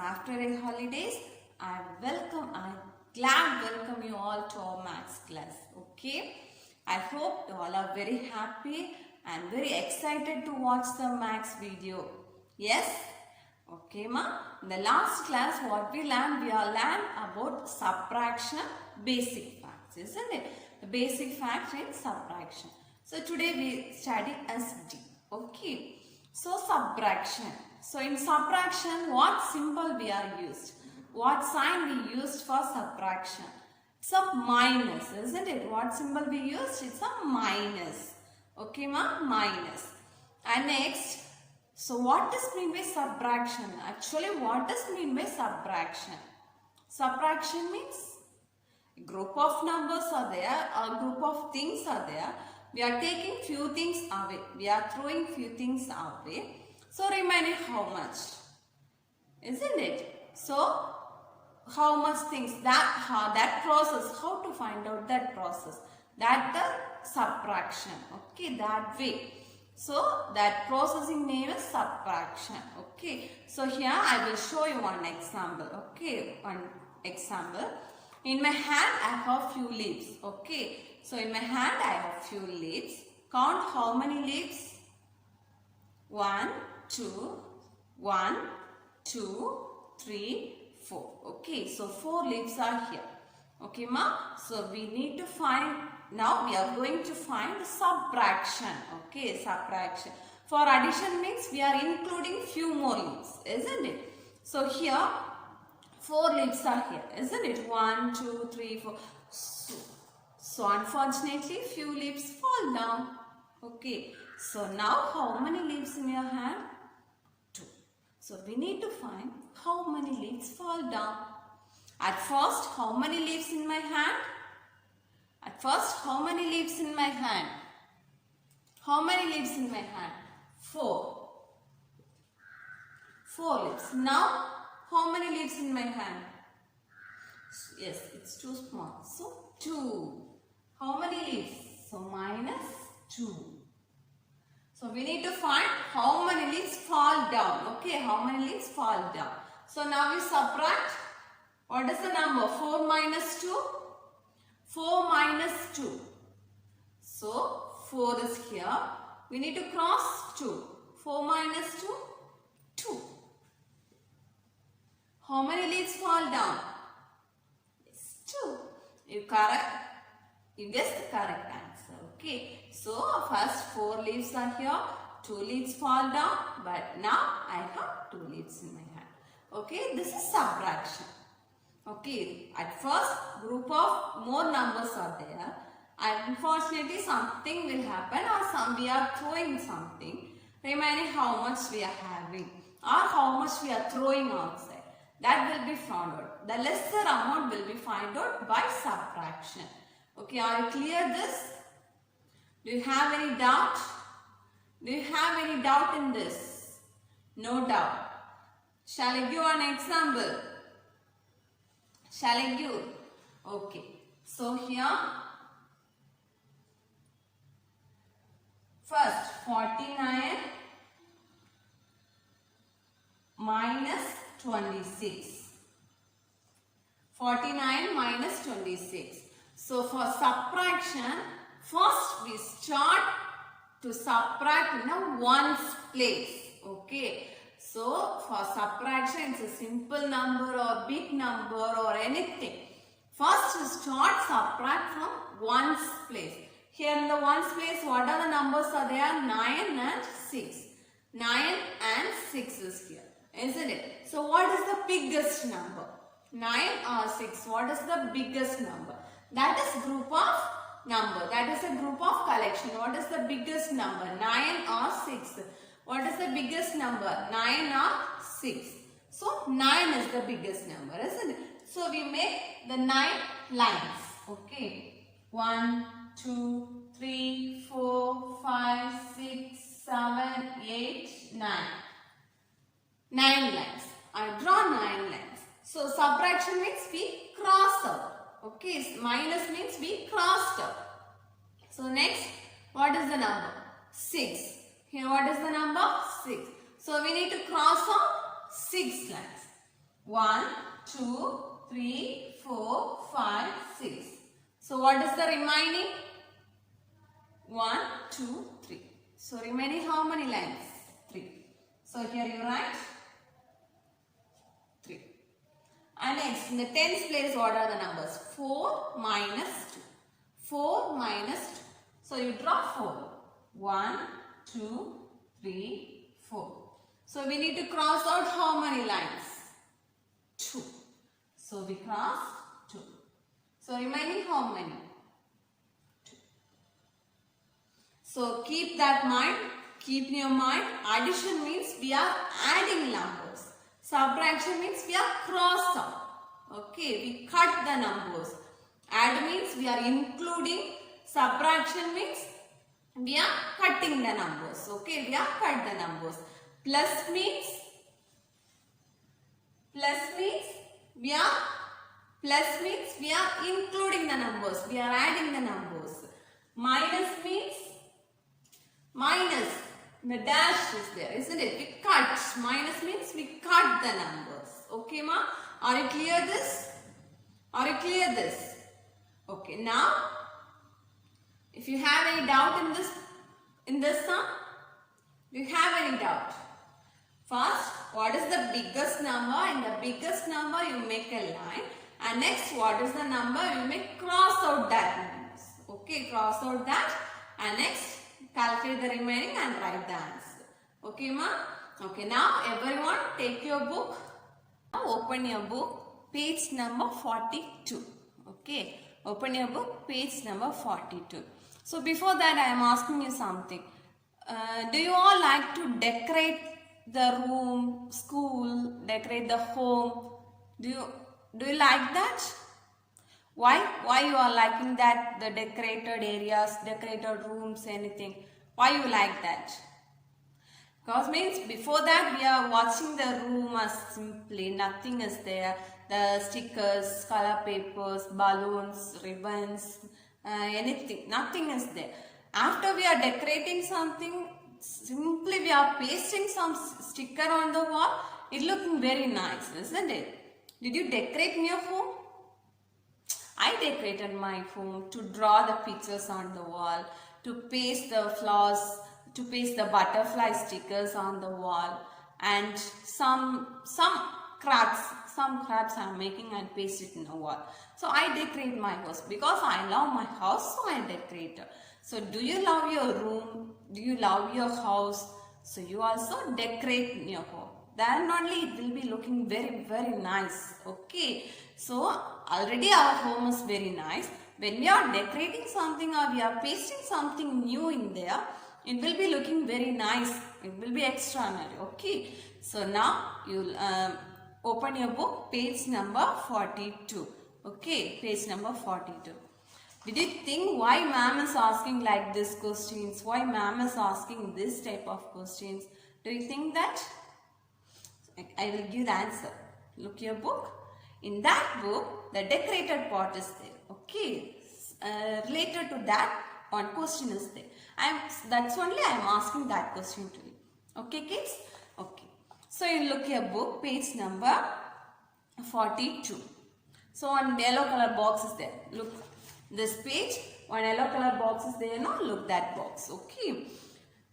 after a holidays, I glad welcome you all to our maths class. Okay, I hope you all are very happy and very excited to watch the maths video. Yes? Okay, ma. In the last class, what we learned about subtraction, basic facts, isn't it? The basic facts in subtraction. So today we study SD. Okay. So subtraction. So in subtraction, what symbol we are used? What sign we used for subtraction? It's a minus, isn't it? What symbol we used? It's a minus. Okay, ma? Minus. And next, so what does mean by subtraction? Actually, what does mean by subtraction? Subtraction means a group of numbers are there, a group of things are there. We are taking few things away. We are throwing few things away. So remaining how much? Isn't it? So how much things? That process. How to find out that process? That the subtraction. Okay, that way. So that processing name is subtraction. Okay. So here I will show you one example. Okay, one example. In my hand I have few leaves. Okay. So in my hand I have few leaves. Count how many leaves? 1, 2, 1, 2, 3, 4. Okay. So 4 leaves are here. Okay, ma. So we need to find. Now we are going to find the subtraction. Okay, subtraction. For addition means we are including few more leaves, isn't it? So here 4 leaves are here, isn't it? 1, 2, 3, 4. So unfortunately few leaves fall down. Okay. So now how many leaves in your hand? 2. So we need to find how many leaves fall down. At first, how many leaves in my hand? At first, how many leaves in my hand? How many leaves in my hand? 4. 4 leaves. Now, how many leaves in my hand? Yes, it's too small. So, 2. How many leaves? So, minus 2. So, we need to find how many leaves fall down. Okay, how many leaves fall down. So, now we subtract. What is the number? 4 minus 2? 4 minus 2. So, 4 is here. We need to cross 2. 4 minus 2? 2. How many leaves fall down? Yes, 2. You guessed the correct answer. Okay. So, first 4 leaves are here. 2 leaves fall down. But now, I have 2 leaves in my hand. Okay. This is subtraction. Okay, at first group of more numbers are there. Unfortunately, something will happen or we are throwing something. Remaining how much we are having or how much we are throwing outside. That will be found out. The lesser amount will be found out by subtraction. Okay, are you clear this? Do you have any doubt? Do you have any doubt in this? No doubt. Shall I give an example? Shall I give? Okay. So here, first 49 minus 26. 49 minus 26. So for subtraction, first we start to subtract in a ones place. Okay. So, for subtraction, it's a simple number or big number or anything. First, you start subtract from ones place. Here in the ones place, what are the numbers are there? 9 and 6. 9 and 6 is here, isn't it? So, what is the biggest number? 9 or 6. What is the biggest number? That is group of number. That is a group of collection. What is the biggest number? 9 or 6. What is the biggest number? 9 or 6. So, 9 is the biggest number, isn't it? So, we make the 9 lines. Okay. 1, 2, 3, 4, 5, 6, 7, 8, 9. 9 lines. I draw 9 lines. So, subtraction means we cross out. Okay. Minus means we crossed out. So, next, what is the number? 6. Here what is the number? 6. So we need to cross out 6 lines. 1, 2, 3, 4, 5, 6. So what is the remaining? 1, 2, 3. So remaining how many lines? 3. So here you write 3. And next, in the tens place, what are the numbers? 4 minus 2. 4 minus 2. So you draw 4. 1, 2, 3, 4. So we need to cross out how many lines? 2. So we cross 2. So remaining how many? 2. So keep that mind. Keep in your mind. Addition means we are adding numbers. Subtraction means we are crossed out. Okay, we cut the numbers. Add means we are including. Subtraction means we are cutting the numbers. Okay, we are cut the numbers. Plus means we are including the numbers. We are adding the numbers. Minus means the dash is there, isn't it? We cut. Minus means we cut the numbers. Okay, ma? Are you clear this? Are you clear this? Okay, now if you have any doubt in this sum, do you have any doubt? First, what is the biggest number? In the biggest number, you make a line. And next, what is the number? You may cross out that numbers. Okay, cross out that. And next, calculate the remaining and write the answer. Okay, ma? Okay, now everyone take your book. Now open your book, page number 42. Okay, open your book, page number 42. So before that, I am asking you something. Do you all like to decorate the room, school, decorate the home? Do you like that? Why you are liking that, the decorated areas, decorated rooms, anything? Why you like that? Because means before that we are watching the room as simply nothing is there. The stickers, color papers, balloons, ribbons, anything, nothing is there. After we are decorating something, simply we are pasting some sticker on the wall. It looking very nice, isn't it? Did you decorate in your home? I decorated my home to draw the pictures on the wall, to paste the flowers, to paste the butterfly stickers on the wall, and some crafts I am making and paste it in the wall. So I decorate my house because I love my house, so I decorate it. So do you love your room? Do you love your house? So you also decorate in your home. Then only it will be looking very, very nice. Okay. So already our home is very nice. When we are decorating something or we are pasting something new in there, it will be looking very nice. It will be extraordinary. Okay. So now you'll open your book, page number 42. Okay. Page number 42. Did you think why ma'am is asking like this questions? Why ma'am is asking this type of questions? Do you think that? I will give the answer. Look your book. In that book, the decorated part is there. Okay. Related to that, one question is there. That's only I am asking that question to you. Okay, kids? Okay. So you look your book, page number 42. So one yellow color box is there. Look this page, one yellow color box is there. Now look that box. Okay.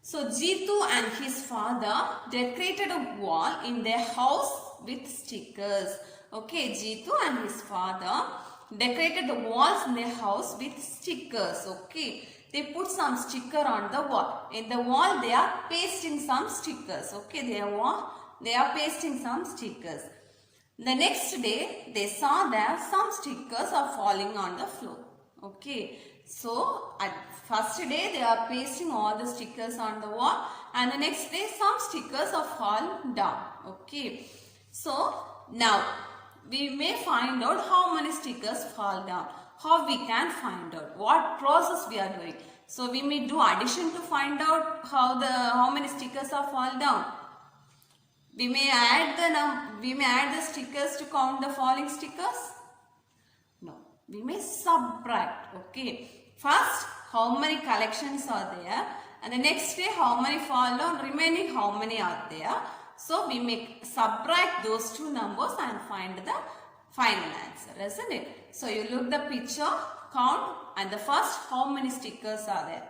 So Jeetu and his father decorated a wall in their house with stickers. Okay, Jeetu and his father decorated the walls in their house with stickers. Okay, they put some sticker on the wall. In the wall, they are pasting some stickers. Okay, they are pasting some stickers. The next day, they saw that some stickers are falling on the floor. Okay, so at first day they are pasting all the stickers on the wall, and the next day some stickers are fallen down. Okay, so now we may find out how many stickers fall down. How we can find out? What process we are doing? So we may do addition to find out how many stickers are fall down. We may add the stickers to count the falling stickers. No, we may subtract. Okay, first how many collections are there, and the next day how many fall down, remaining how many are there. So we make subtract those two numbers and find the final answer, isn't it? So you look the picture, count, and the first how many stickers are there.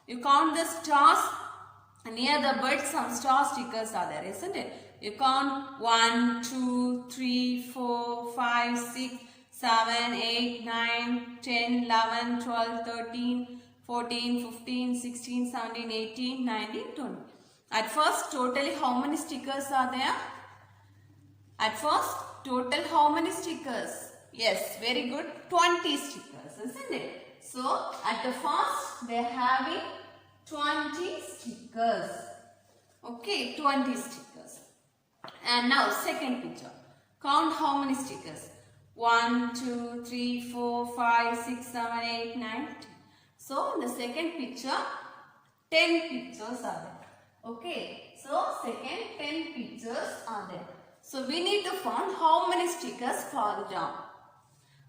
You count the stars. Near the bird some star stickers are there, isn't it? You count 1, 2, 3, 4, 5, 6, 7, 8, 9, 10, 11, 12, 13, 14, 15, 16, 17, 18, 19, 20. At first, totally how many stickers are there? At first, total how many stickers? Yes, very good. 20 stickers, isn't it? So, at the first, they are having 20 stickers. Okay, 20 stickers. And now, second picture. Count how many stickers. 1, 2, 3, 4, 5, 6, 7, 8, 9, 10. So, in the second picture, 10 pictures are there. Okay, so second 10 pictures are there. So, we need to find how many stickers fall down.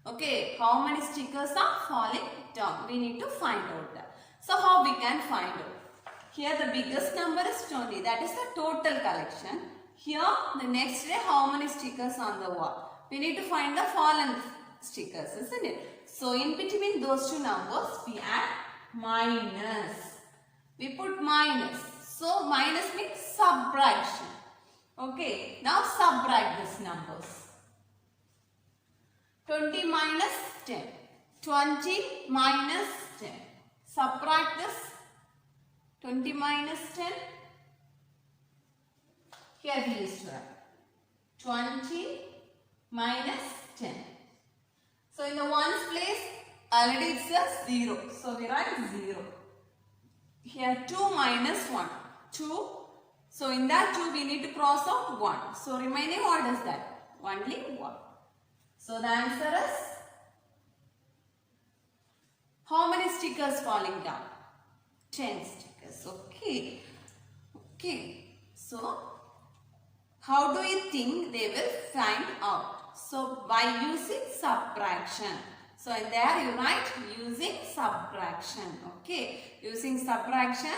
Okay, how many stickers are falling down? We need to find out that. So, how we can find out? Here the biggest number is 20. That is the total collection. Here the next day how many stickers on the wall? We need to find the fallen stickers, isn't it? So, in between those two numbers we add minus. We put minus. So, minus means subtraction. Okay, now subtract these numbers. 20 minus 10. 20 minus 10. Subtract this. 20 minus 10. Here we used to write 20 minus 10. So, in the ones place, already it says 0. So, we write 0. Here 2 minus 1. 2. So, in that 2 we need to cross out 1. So, remaining what is that? Only 1. So, the answer is, how many stickers falling down? 10 stickers. Okay. Okay. So, how do you think they will find out? So, by using subtraction. So, in there you write using subtraction. Okay. Using subtraction.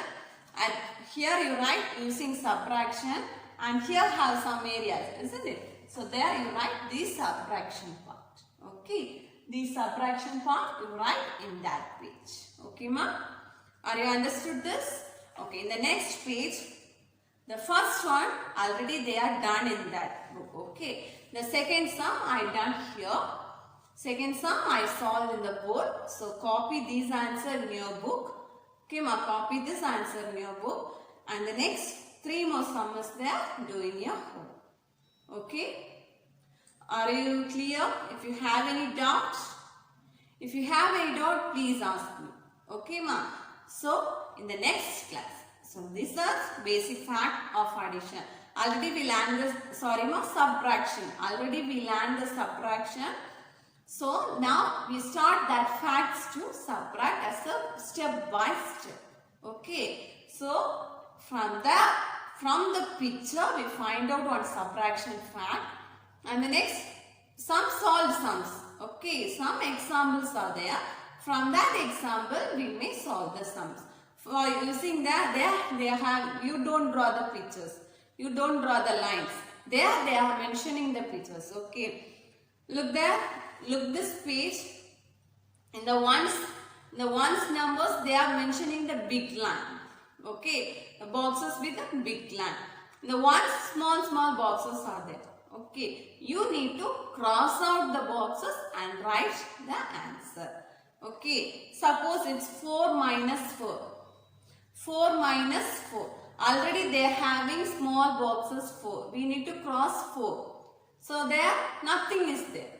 And here you write using subtraction. And here have some areas, isn't it? So, there you write the subtraction part. Okay. The subtraction part you write in that page. Okay, ma? Are you understood this? Okay. In the next page, the first one already they are done in that book. Okay. The second sum I done here. Second sum I solved in the board. So copy this answer in your book. Okay, ma, copy this answer in your book. And the next 3 more sums there do in your home. Okay. Are you clear? If you have any doubts, if you have any doubt, please ask me. Okay, ma. So in the next class. So this is basic fact of addition. Already we learned this, subtraction. Already we learned the subtraction. So now we start that facts to subtract as a step by step. Okay. So from the picture we find out one subtraction fact. And the next some solved sums. Okay. Some examples are there. From that example we may solve the sums. For using that, they have, you don't draw the pictures. You don't draw the lines. There they are mentioning the pictures. Okay. Look there. Look this page. In the ones numbers, they are mentioning the big line. Okay. The boxes with the big line. The ones small boxes are there. Okay. You need to cross out the boxes and write the answer. Okay. Suppose it's 4 minus 4. 4 minus 4. Already they are having small boxes 4. We need to cross 4. So there nothing is there.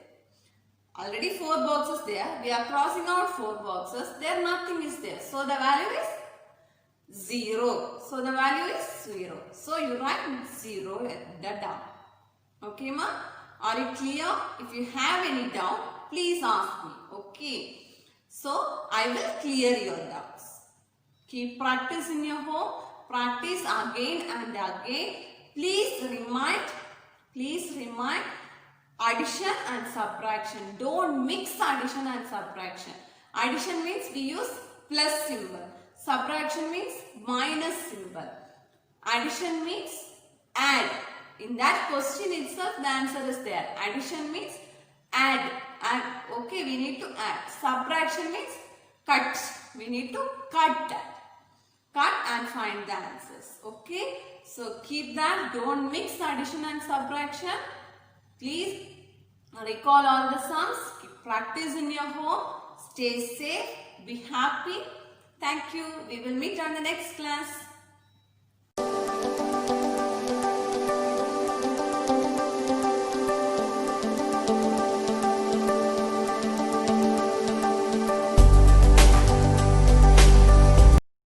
Already 4 boxes there. We are crossing out 4 boxes. There nothing is there. So the value is 0. So the value is 0. So you write 0 at the down. Okay, ma? Are you clear? If you have any doubt, please ask me. Okay. So I will clear your doubts. Keep practice in your home. Practice again and again. Please remind addition and subtraction. Don't mix addition and subtraction. Addition means we use plus symbol. Subtraction means minus symbol. Addition means add. in that question itself the answer is there. Addition means add. Okay, we need to add. Subtraction means cut. We need to cut that. Cut and find the answers. Okay, so keep that. Don't mix addition and subtraction. Please recall all the sums. Practice in your home. Stay safe. Be happy. Thank you. We will meet on the next class.